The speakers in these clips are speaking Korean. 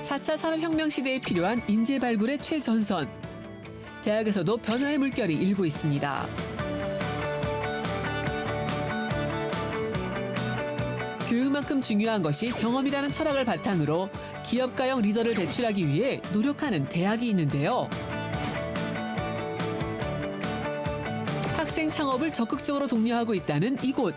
4차 산업혁명 시대에 필요한 인재 발굴의 최전선. 대학에서도 변화의 물결이 일고 있습니다. 교육만큼 중요한 것이 경험이라는 철학을 바탕으로 기업가형 리더를 배출하기 위해 노력하는 대학이 있는데요. 학생 창업을 적극적으로 독려하고 있다는 이곳.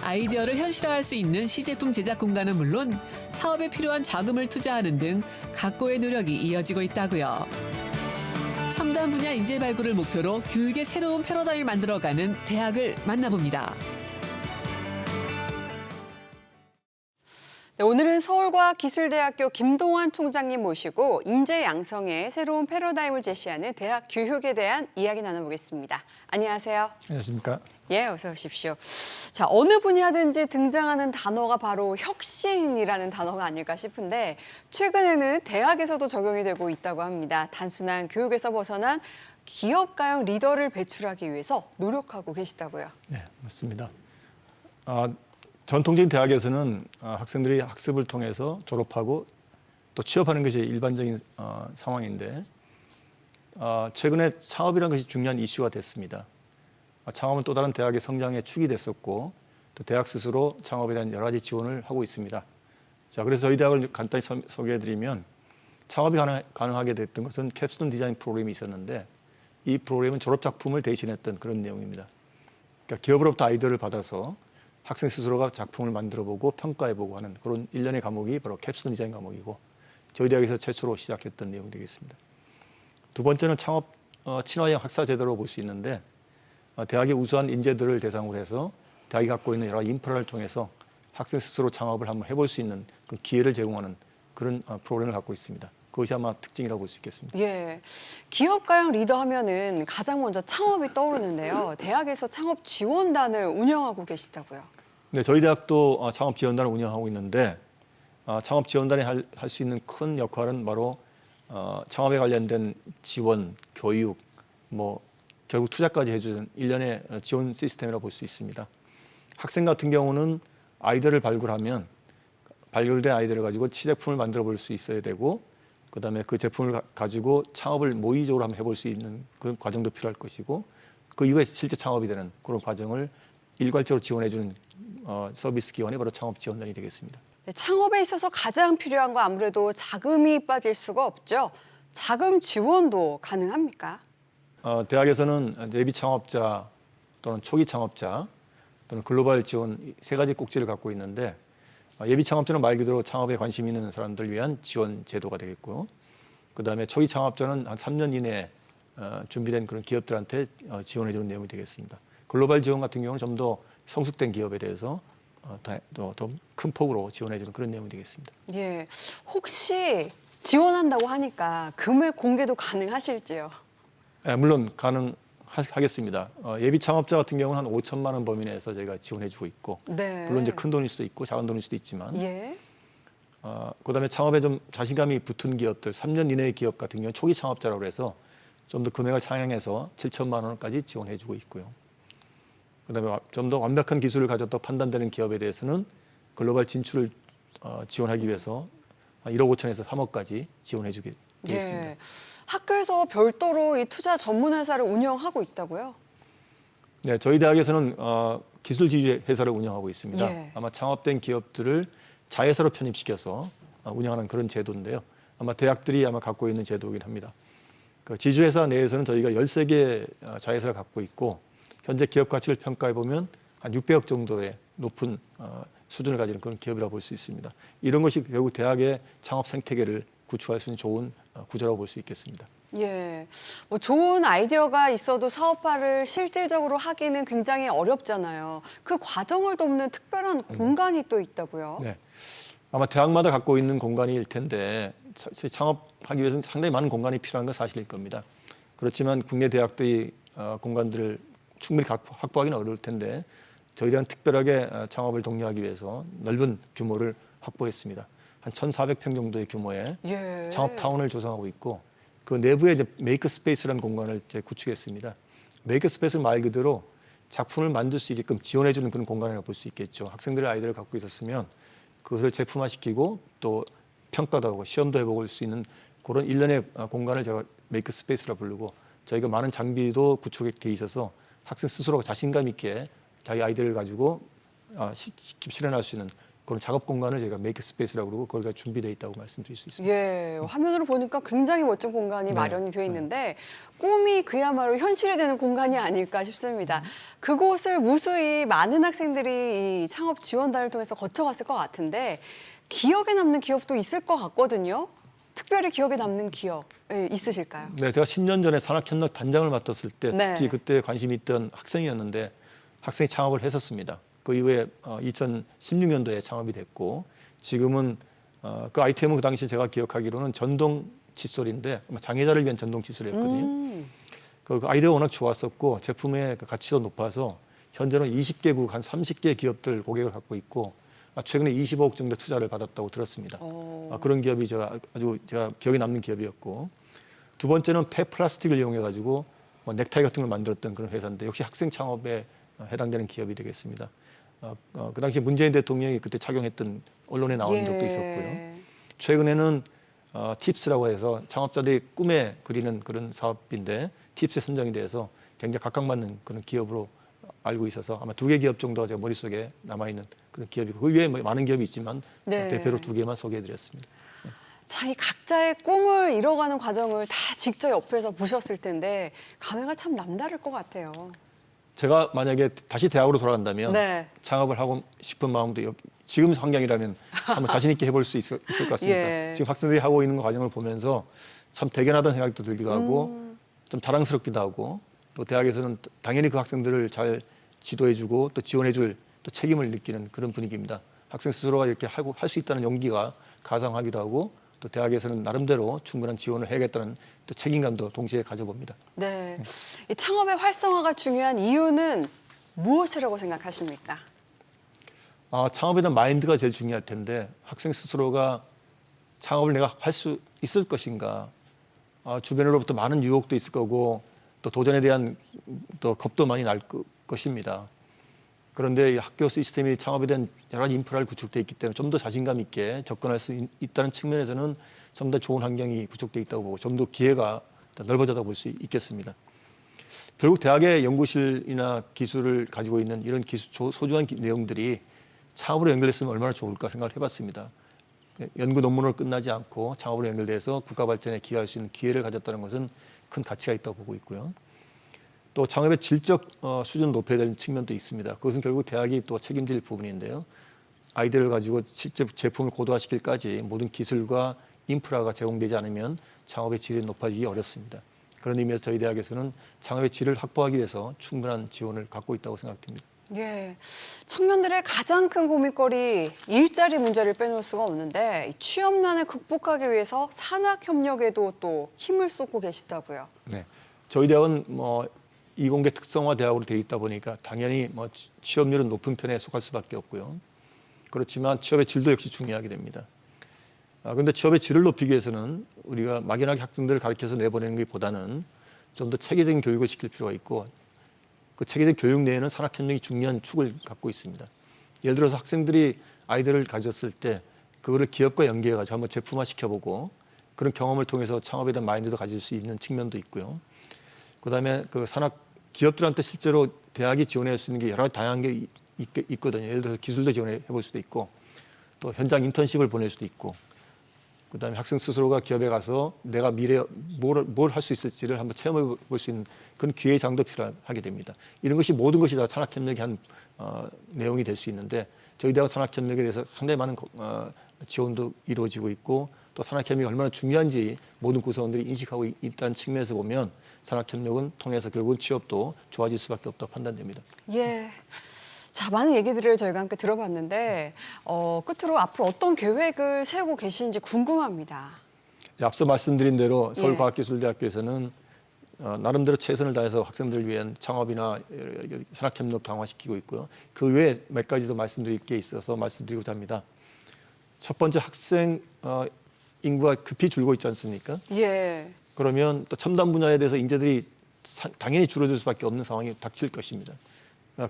아이디어를 현실화할 수 있는 시제품 제작 공간은 물론 사업에 필요한 자금을 투자하는 등 각고의 노력이 이어지고 있다고요. 첨단 분야 인재 발굴을 목표로 교육의 새로운 패러다임을 만들어가는 대학을 만나봅니다. 네, 오늘은 서울과학기술대학교 김동환 총장님 모시고 인재 양성의 새로운 패러다임을 제시하는 대학 교육에 대한 이야기 나눠보겠습니다. 안녕하세요. 안녕하십니까? 예, 어서 오십시오. 자, 어느 분야든지 등장하는 단어가 바로 혁신이라는 단어가 아닐까 싶은데 최근에는 대학에서도 적용이 되고 있다고 합니다. 단순한 교육에서 벗어난 기업가형 리더를 배출하기 위해서 노력하고 계시다고요. 네, 맞습니다. 전통적인 대학에서는 학생들이 학습을 통해서 졸업하고 또 취업하는 것이 일반적인 상황인데 최근에 창업이라는 것이 중요한 이슈가 됐습니다. 창업은 또 다른 대학의 성장의 축이 됐었고 또 대학 스스로 창업에 대한 여러 가지 지원을 하고 있습니다. 자, 그래서 저희 대학을 간단히 소개해드리면 창업이 가능하게 됐던 것은 캡스톤 디자인 프로그램이 있었는데 이 프로그램은 졸업 작품을 대신했던 그런 내용입니다. 그러니까 기업으로부터 아이디어를 받아서 학생 스스로가 작품을 만들어보고 평가해보고 하는 그런 일련의 과목이 바로 캡스톤 디자인 과목이고 저희 대학에서 최초로 시작했던 내용이 되겠습니다. 두 번째는 창업 친화형 학사 제도로 볼 수 있는데 대학의 우수한 인재들을 대상으로 해서 대학이 갖고 있는 여러 인프라를 통해서 학생 스스로 창업을 한번 해볼 수 있는 그 기회를 제공하는 그런 프로그램을 갖고 있습니다. 그것이 아마 특징이라고 볼 수 있겠습니다. 예, 기업가형 리더 하면은 가장 먼저 창업이 떠오르는데요. 대학에서 창업 지원단을 운영하고 계시다고요. 네, 저희 대학도 창업 지원단을 운영하고 있는데 창업 지원단이 할 수 있는 큰 역할은 바로 창업에 관련된 지원, 교육, 결국 투자까지 해주는 일련의 지원 시스템이라고 볼 수 있습니다. 학생 같은 경우는 아이디어를 발굴하면 발굴된 아이디어를 가지고 시제품을 만들어 볼 수 있어야 되고 그다음에 그 제품을 가지고 창업을 모의적으로 한번 해볼 수 있는 그런 과정도 필요할 것이고 그 이후에 실제 창업이 되는 그런 과정을 일괄적으로 지원해주는 서비스 기관이 바로 창업지원단이 되겠습니다. 네, 창업에 있어서 가장 필요한 거 아무래도 자금이 빠질 수가 없죠. 자금 지원도 가능합니까? 대학에서는 예비 창업자 또는 초기 창업자 또는 글로벌 지원 세 가지 꼭지를 갖고 있는데 예비 창업자는 말 그대로 창업에 관심 있는 사람들을 위한 지원 제도가 되겠고요. 그다음에 초기 창업자는 한 3년 이내에 준비된 그런 기업들한테 지원해 주는 내용이 되겠습니다. 글로벌 지원 같은 경우는 좀 더 성숙된 기업에 대해서 더 큰 폭으로 지원해 주는 그런 내용이 되겠습니다. 예, 혹시 지원한다고 하니까 금액 공개도 가능하실지요? 네, 물론 가능하겠습니다. 예비 창업자 같은 경우는 한 5천만 원 범위 내에서 저희가 지원해 주고 있고 네. 물론 이제 큰 돈일 수도 있고 작은 돈일 수도 있지만 예. 그다음에 창업에 좀 자신감이 붙은 기업들 3년 이내의 기업 같은 경우는 초기 창업자라고 해서 좀 더 금액을 상향해서 7천만 원까지 지원해 주고 있고요. 그다음에 좀 더 완벽한 기술을 가졌다고 판단되는 기업에 대해서는 글로벌 진출을 지원하기 위해서 1억 5천에서 3억까지 지원해 주게 되겠습니다. 예. 학교에서 별도로 이 투자 전문 회사를 운영하고 있다고요? 네, 저희 대학에서는 기술 지주 회사를 운영하고 있습니다. 예. 아마 창업된 기업들을 자회사로 편입시켜서 운영하는 그런 제도인데요. 아마 대학들이 아마 갖고 있는 제도이긴 합니다. 그 지주회사 내에서는 저희가 13개 자회사를 갖고 있고 현재 기업 가치를 평가해 보면 한 600억 정도의 높은 수준을 가지는 그런 기업이라고 볼 수 있습니다. 이런 것이 결국 대학의 창업 생태계를 구축할 수 있는 좋은 구조라고 볼 수 있겠습니다. 예, 좋은 아이디어가 있어도 사업화를 실질적으로 하기는 굉장히 어렵잖아요. 그 과정을 돕는 특별한 공간이 또 있다고요? 네, 아마 대학마다 갖고 있는 공간일 텐데 창업하기 위해서는 상당히 많은 공간이 필요한 건 사실일 겁니다. 그렇지만 국내 대학들이 공간들을 충분히 확보하기는 어려울 텐데 저희 대학은 특별하게 창업을 독려하기 위해서 넓은 규모를 확보했습니다. 한 1,400평 정도의 규모의 예. 창업타운을 조성하고 있고 그 내부에 이제 메이크 스페이스라는 공간을 이제 구축했습니다. 메이크 스페이스는 말 그대로 작품을 만들 수 있게끔 지원해주는 그런 공간이라고 볼 수 있겠죠. 학생들의 아이디어를 갖고 있었으면 그것을 제품화시키고 또 평가도 하고 시험도 해볼 수 있는 그런 일련의 공간을 제가 메이크 스페이스라 부르고 저희가 많은 장비도 구축에 돼 있어서 학생 스스로가 자신감 있게 자기 아이디어를 가지고 실현할 수 있는 그런 작업 공간을 저희가 메이크 스페이스라고 그러고 거기가 준비되어 있다고 말씀드릴 수 있습니다. 예, 화면으로 보니까 굉장히 멋진 공간이 네. 마련이 되어 있는데 꿈이 그야말로 현실이 되는 공간이 아닐까 싶습니다. 그곳을 무수히 많은 학생들이 이 창업 지원단을 통해서 거쳐갔을 것 같은데 기억에 남는 기업도 있을 것 같거든요. 특별히 기억에 남는 기업 있으실까요? 네, 제가 10년 전에 산학협력 단장을 맡았을 때 네. 특히 그때 관심이 있던 학생이었는데 학생이 창업을 했었습니다. 그 이후에 2016년도에 창업이 됐고 지금은 그 아이템은 그 당시 제가 기억하기로는 전동 칫솔인데 아마 장애자를 위한 전동 칫솔이었거든요. 그 아이디어가 워낙 좋았었고 제품의 그 가치도 높아서 현재는 20개국 한 30개 기업들 고객을 갖고 있고 최근에 25억 정도 투자를 받았다고 들었습니다. 그런 기업이 아주 제가 기억에 남는 기업이었고 두 번째는 폐플라스틱을 이용해 가지고 뭐 넥타이 같은 걸 만들었던 그런 회사인데 역시 학생 창업에 해당되는 기업이 되겠습니다. 그 당시 문재인 대통령이 그때 착용했던 언론에 나온 적도 있었고요. 최근에는 팁스라고 해서 창업자들이 꿈에 그리는 그런 사업인데 팁스에 선정이 돼서 굉장히 각광받는 그런 기업으로 알고 있어서 아마 2개 기업 정도가 제 머릿속에 남아있는 그런 기업이고 그 외에 많은 기업이 있지만 네. 대표로 2개만 소개해드렸습니다. 자, 이 각자의 꿈을 이뤄가는 과정을 다 직접 옆에서 보셨을 텐데 감회가 참 남다를 것 같아요. 제가 만약에 다시 대학으로 돌아간다면 네. 창업을 하고 싶은 마음도 지금 환경이라면 한번 자신 있게 해볼 수 있을 것 같습니다. 예. 지금 학생들이 하고 있는 과정을 보면서 참 대견하다는 생각도 들기도 하고 좀 자랑스럽기도 하고 또 대학에서는 당연히 그 학생들을 잘 지도해주고 또 지원해줄 또 책임을 느끼는 그런 분위기입니다. 학생 스스로가 이렇게 하고 할 수 있다는 용기가 가상하기도 하고 또 대학에서는 나름대로 충분한 지원을 해야겠다는 또 책임감도 동시에 가져봅니다. 네. 이 창업의 활성화가 중요한 이유는 무엇이라고 생각하십니까? 창업에 대한 마인드가 제일 중요할 텐데 학생 스스로가 창업을 내가 할 수 있을 것인가 주변으로부터 많은 유혹도 있을 거고 또 도전에 대한 또 겁도 많이 날 것입니다. 그런데 이 학교 시스템이 창업에 대한 여러 가지 인프라를 구축되어 있기 때문에 좀 더 자신감 있게 접근할 수 있다는 측면에서는 좀 더 좋은 환경이 구축되어 있다고 보고 좀 더 기회가 더 넓어졌다고 볼 수 있겠습니다. 결국 대학의 연구실이나 기술을 가지고 있는 이런 소중한 내용들이 창업으로 연결됐으면 얼마나 좋을까 생각을 해봤습니다. 연구 논문으로 끝나지 않고 창업으로 연결돼서 국가 발전에 기여할 수 있는 기회를 가졌다는 것은 큰 가치가 있다고 보고 있고요. 또 창업의 질적 수준을 높여야 되는 측면도 있습니다. 그것은 결국 대학이 또 책임질 부분인데요. 아이디어를 가지고 직접 제품을 고도화시킬까지 모든 기술과 인프라가 제공되지 않으면 창업의 질이 높아지기 어렵습니다. 그런 의미에서 저희 대학에서는 창업의 질을 확보하기 위해서 충분한 지원을 갖고 있다고 생각됩니다. 예, 청년들의 가장 큰 고민거리 일자리 문제를 빼놓을 수가 없는데 이 취업난을 극복하기 위해서 산학협력에도 또 힘을 쏟고 계시다고요. 네, 저희 대학은 이공계 특성화 대학으로 되어 있다 보니까 당연히 취업률은 높은 편에 속할 수밖에 없고요. 그렇지만 취업의 질도 역시 중요하게 됩니다. 그런데 취업의 질을 높이기 위해서는 우리가 막연하게 학생들을 가르쳐서 내보내는 것보다는 좀 더 체계적인 교육을 시킬 필요가 있고 그 체계적 교육 내에는 산학협력이 중요한 축을 갖고 있습니다. 예를 들어서 학생들이 아이디어를 가졌을 때 그거를 기업과 연계해가지고 한번 제품화 시켜보고 그런 경험을 통해서 창업에 대한 마인드도 가질 수 있는 측면도 있고요. 그다음에 그 산학 기업들한테 실제로 대학이 지원할 수 있는 게 여러 가지 다양한 게 있거든요. 예를 들어서 기술도 지원해 볼 수도 있고 또 현장 인턴십을 보낼 수도 있고 그다음에 학생 스스로가 기업에 가서 내가 미래에 뭘 할 수 있을지를 한번 체험해 볼 수 있는 그런 기회의 장도 필요하게 됩니다. 이런 것이 모든 것이 다 산학협력의 한 내용이 될 수 있는데 저희 대학 산학협력에 대해서 상당히 많은 지원도 이루어지고 있고 또 산학협력이 얼마나 중요한지 모든 구성원들이 인식하고 있다는 측면에서 보면 산학협력은 통해서 결국은 취업도 좋아질 수밖에 없다고 판단됩니다. 예. 자, 많은 얘기들을 저희가 함께 들어봤는데 끝으로 앞으로 어떤 계획을 세우고 계신지 궁금합니다. 앞서 말씀드린 대로 예. 서울과학기술대학교에서는 나름대로 최선을 다해서 학생들을 위한 창업이나 산학협력 강화시키고 있고요. 그 외에 몇 가지 더 말씀드릴 게 있어서 말씀드리고자 합니다. 첫 번째 학생 인구가 급히 줄고 있지 않습니까? 예. 그러면 또 첨단 분야에 대해서 인재들이 당연히 줄어들 수밖에 없는 상황이 닥칠 것입니다.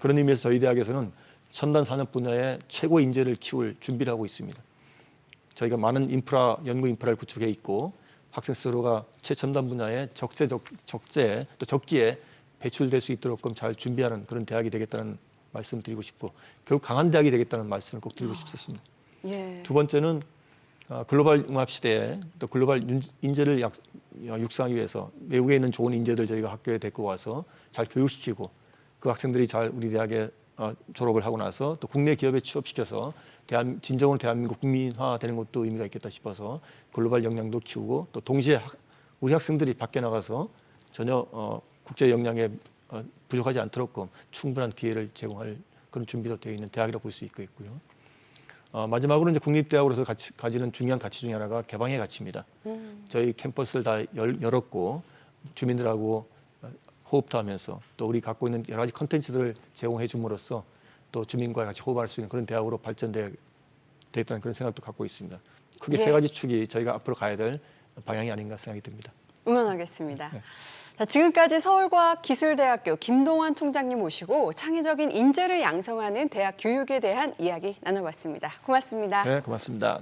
그런 의미에서 저희 대학에서는 첨단 산업 분야에 최고 인재를 키울 준비를 하고 있습니다. 저희가 많은 연구 인프라를 구축해 있고 학생 스스로가 최첨단 분야에 적재 또 적기에 배출될 수 있도록 잘 준비하는 그런 대학이 되겠다는 말씀을 드리고 싶고 결국 강한 대학이 되겠다는 말씀을 꼭 드리고 싶습니다. 예. 두 번째는 글로벌 융합 시대에 또 글로벌 인재를 육성하기 위해서 외국에 있는 좋은 인재들 저희가 학교에 데리고 와서 잘 교육시키고 그 학생들이 잘 우리 대학에 졸업을 하고 나서 또 국내 기업에 취업시켜서 진정으로 대한민국 국민화되는 것도 의미가 있겠다 싶어서 글로벌 역량도 키우고 또 동시에 우리 학생들이 밖에 나가서 전혀 국제 역량에 부족하지 않도록 충분한 기회를 제공할 그런 준비도 되어 있는 대학이라고 볼 수 있고요. 마지막으로 이제 국립대학으로서 가지는 중요한 가치 중에 하나가 개방의 가치입니다. 저희 캠퍼스를 다 열었고 주민들하고 호흡도 하면서 또 우리 갖고 있는 여러 가지 컨텐츠들을 제공해 줌으로써 또 주민과 같이 호흡할 수 있는 그런 대학으로 발전되겠다는 그런 생각도 갖고 있습니다. 크게 예. 세 가지 축이 저희가 앞으로 가야 될 방향이 아닌가 생각이 듭니다. 응원하겠습니다. 네. 자, 지금까지 서울과학기술대학교 김동환 총장님 모시고 창의적인 인재를 양성하는 대학 교육에 대한 이야기 나눠봤습니다. 고맙습니다. 네, 고맙습니다.